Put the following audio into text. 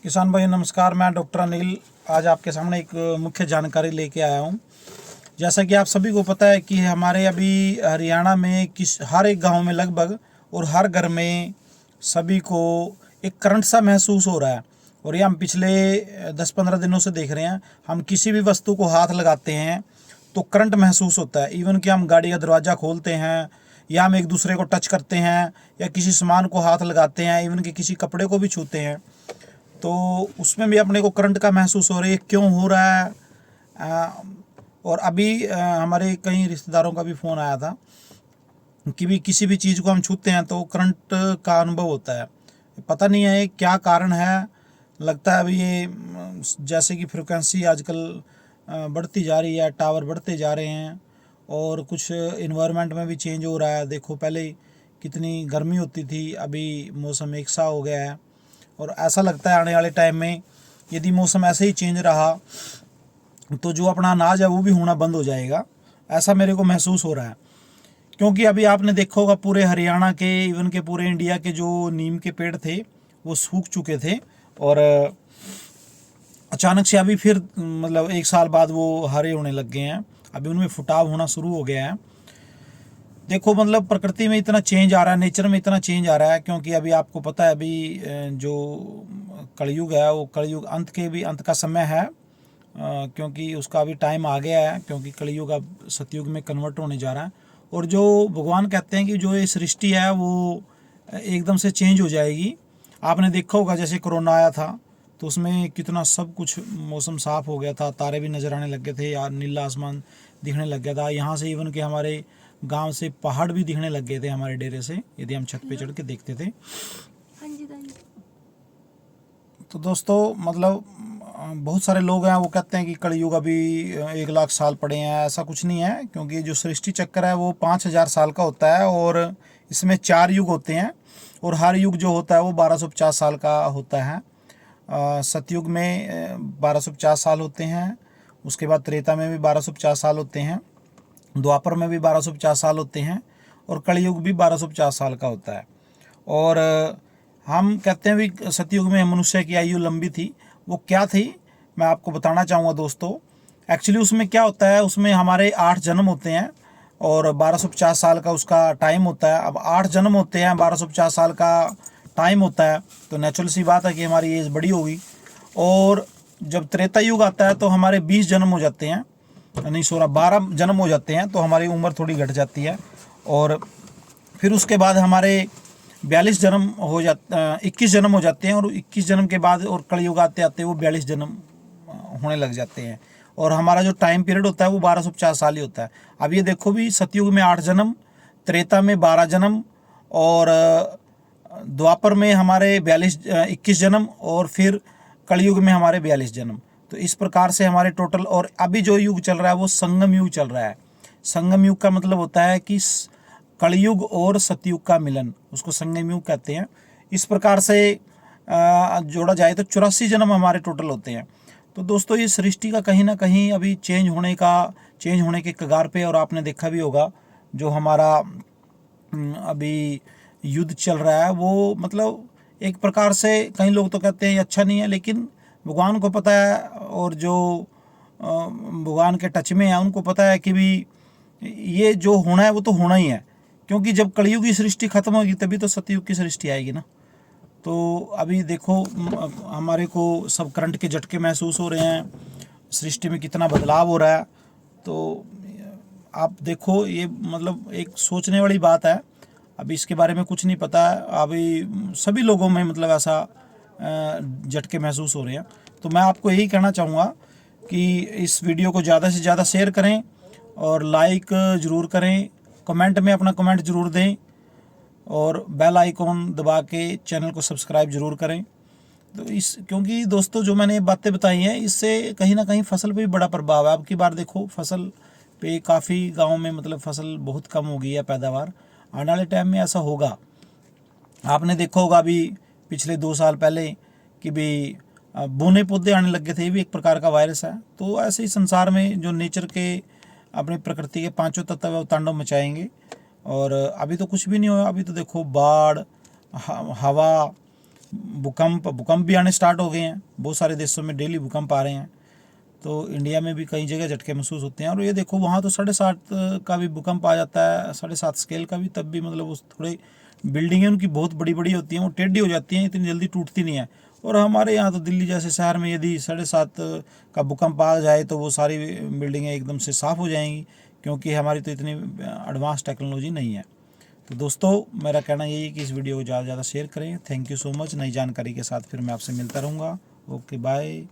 किसान भाई नमस्कार। मैं डॉक्टर अनिल आज आपके सामने एक मुख्य जानकारी लेके आया हूँ। जैसा कि आप सभी को पता है कि हमारे अभी हरियाणा में हर एक गांव में लगभग और हर घर में सभी को एक करंट सा महसूस हो रहा है। और ये हम पिछले 10-15 दिनों से देख रहे हैं। हम किसी भी वस्तु को हाथ लगाते हैं तो करंट महसूस होता है। इवन कि हम गाड़ी का दरवाज़ा खोलते हैं या हम एक दूसरे को टच करते हैं या किसी सामान को हाथ लगाते हैं, इवन कि किसी कपड़े को भी छूते हैं तो उसमें भी अपने को करंट का महसूस हो रही है। क्यों हो रहा है? और अभी हमारे कई रिश्तेदारों का भी फ़ोन आया था कि भी किसी भी चीज़ को हम छूते हैं तो करंट का अनुभव होता है। पता नहीं है क्या कारण है। लगता है अभी ये जैसे कि फ्रिक्वेंसी आजकल बढ़ती जा रही है, टावर बढ़ते जा रहे हैं और कुछ इन्वायरमेंट में भी चेंज हो रहा है। देखो पहले कितनी गर्मी होती थी, अभी मौसम एक सा हो गया है। और ऐसा लगता है आने वाले टाइम में यदि मौसम ऐसे ही चेंज रहा तो जो अपना अनाज है वो भी होना बंद हो जाएगा, ऐसा मेरे को महसूस हो रहा है। क्योंकि अभी आपने देखा होगा पूरे हरियाणा के, इवन के पूरे इंडिया के जो नीम के पेड़ थे वो सूख चुके थे और अचानक से अभी फिर मतलब एक साल बाद वो हरे होने लग गए हैं। अभी उनमें फुटाव होना शुरू हो गया है। देखो मतलब प्रकृति में इतना चेंज आ रहा है, नेचर में इतना चेंज आ रहा है। क्योंकि अभी आपको पता है अभी जो कलयुग है वो कलयुग अंत का समय है। क्योंकि उसका अभी टाइम आ गया है, क्योंकि कलयुग अब सतयुग में कन्वर्ट होने जा रहा है। और जो भगवान कहते हैं कि जो ये सृष्टि है वो एकदम से चेंज हो जाएगी। आपने देखा होगा जैसे कोरोना आया था तो उसमें कितना सब कुछ मौसम साफ़ हो गया था, तारे भी नज़र आने लग गए थे यार, नीला आसमान दिखने लग गया था। यहाँ से इवन के हमारे गांव से पहाड़ भी दिखने लग गए थे हमारे डेरे से, यदि हम छत पे चढ़ के देखते थे। तो दोस्तों मतलब बहुत सारे लोग हैं वो कहते हैं कि कलयुग अभी 1 लाख साल पड़े हैं। ऐसा कुछ नहीं है, क्योंकि जो सृष्टि चक्र है वो 5,000 साल का होता है और इसमें 4 युग होते हैं और हर युग जो होता है वो 1250 साल का होता है। सतयुग में 1250 साल होते हैं, उसके बाद त्रेता में भी 1250 साल होते हैं, द्वापर में भी 1250 साल होते हैं और कलयुग भी 1250 साल का होता है। और हम कहते हैं भी सतयुग में मनुष्य की आयु लंबी थी। वो क्या थी मैं आपको बताना चाहूँगा दोस्तों। एक्चुअली उसमें क्या होता है, उसमें हमारे 8 जन्म होते हैं और 1250 साल का उसका टाइम होता है। अब 8 जन्म होते हैं, 1250 साल का टाइम होता है, तो नेचुरल सी बात है कि हमारी एज बड़ी होगी। और जब त्रेता युग आता है तो हमारे 20 जन्म हो जाते हैं, नहीं 12 जन्म हो जाते हैं, तो हमारी उम्र थोड़ी घट जाती है। और फिर उसके बाद हमारे 42 जन्म हो 21 जन्म हो जाते हैं और 21 जन्म के बाद और कलयुग आते आते वो 42 जन्म होने लग जाते हैं। और हमारा जो टाइम पीरियड होता है वो 1250 साल ही होता है। अब ये देखो भी सतयुग में 8 जन्म, त्रेता में 12 जन्म और द्वापर में हमारे 21 जन्म और फिर कलयुग में हमारे 42 जन्म। तो इस प्रकार से हमारे टोटल, और अभी जो युग चल रहा है वो संगम युग चल रहा है। संगम युग का मतलब होता है कि कलयुग और सतयुग का मिलन, उसको संगम युग कहते हैं। इस प्रकार से जोड़ा जाए तो 84 जन्म हमारे टोटल होते हैं। तो दोस्तों ये सृष्टि का कहीं ना कहीं अभी चेंज होने के कगार पे। और आपने देखा भी होगा जो हमारा अभी युद्ध चल रहा है वो मतलब एक प्रकार से कई लोग तो कहते हैं अच्छा नहीं है, लेकिन भगवान को पता है और जो भगवान के टच में है उनको पता है कि भी ये जो होना है वो तो होना ही है। क्योंकि जब कलयुग की सृष्टि खत्म होगी तभी तो सतयुग की सृष्टि आएगी ना। तो अभी देखो हमारे को सब करंट के झटके महसूस हो रहे हैं, सृष्टि में कितना बदलाव हो रहा है। तो आप देखो ये मतलब एक सोचने वाली बात है। अभी इसके बारे में कुछ नहीं पता है, अभी सभी लोगों में मतलब ऐसा झटके महसूस हो रहे हैं। तो मैं आपको यही कहना चाहूँगा कि इस वीडियो को ज़्यादा से ज़्यादा शेयर करें और लाइक ज़रूर करें, कमेंट में अपना कमेंट ज़रूर दें और बेल आइकॉन दबा के चैनल को सब्सक्राइब ज़रूर करें। तो क्योंकि दोस्तों जो मैंने बातें बताई हैं इससे कहीं ना कहीं फसल पे भी बड़ा प्रभाव है। अब की बार देखो फसल पे काफ़ी गाँव में मतलब फसल बहुत कम हो गई है पैदावार। आने वाले टाइम में ऐसा होगा। आपने देखा होगा अभी पिछले 2 साल पहले कि भी बोने पौधे आने लग गए थे, ये भी एक प्रकार का वायरस है। तो ऐसे ही संसार में जो नेचर के अपनी प्रकृति के 5 तत्व है वो तांडव मचाएंगे। और अभी तो कुछ भी नहीं हुआ। अभी तो देखो बाढ़, हवा, भूकंप भी आने स्टार्ट हो गए हैं, बहुत सारे देशों में डेली भूकंप आ रहे हैं। तो इंडिया में भी कई जगह झटके महसूस होते हैं। और ये देखो वहाँ तो 7.5 का भी भूकंप आ जाता है, 7.5 स्केल का भी, तब भी मतलब उस थोड़े बिल्डिंगें उनकी बहुत बड़ी बड़ी होती हैं, वो टेढ़ी हो जाती हैं, इतनी जल्दी टूटती नहीं है। और हमारे यहाँ तो दिल्ली जैसे शहर में यदि 7.5 का भूकंप आ जाए तो वो सारी बिल्डिंगें एकदम से साफ़ हो जाएंगी, क्योंकि हमारी तो इतनी एडवांस टेक्नोलॉजी नहीं है। तो दोस्तों मेरा कहना यही है कि इस वीडियो को ज़्यादा से ज़्यादा शेयर करें। Thank you so much. नई जानकारी के साथ फिर मैं आपसे मिलता रहूँगा। Okay bye.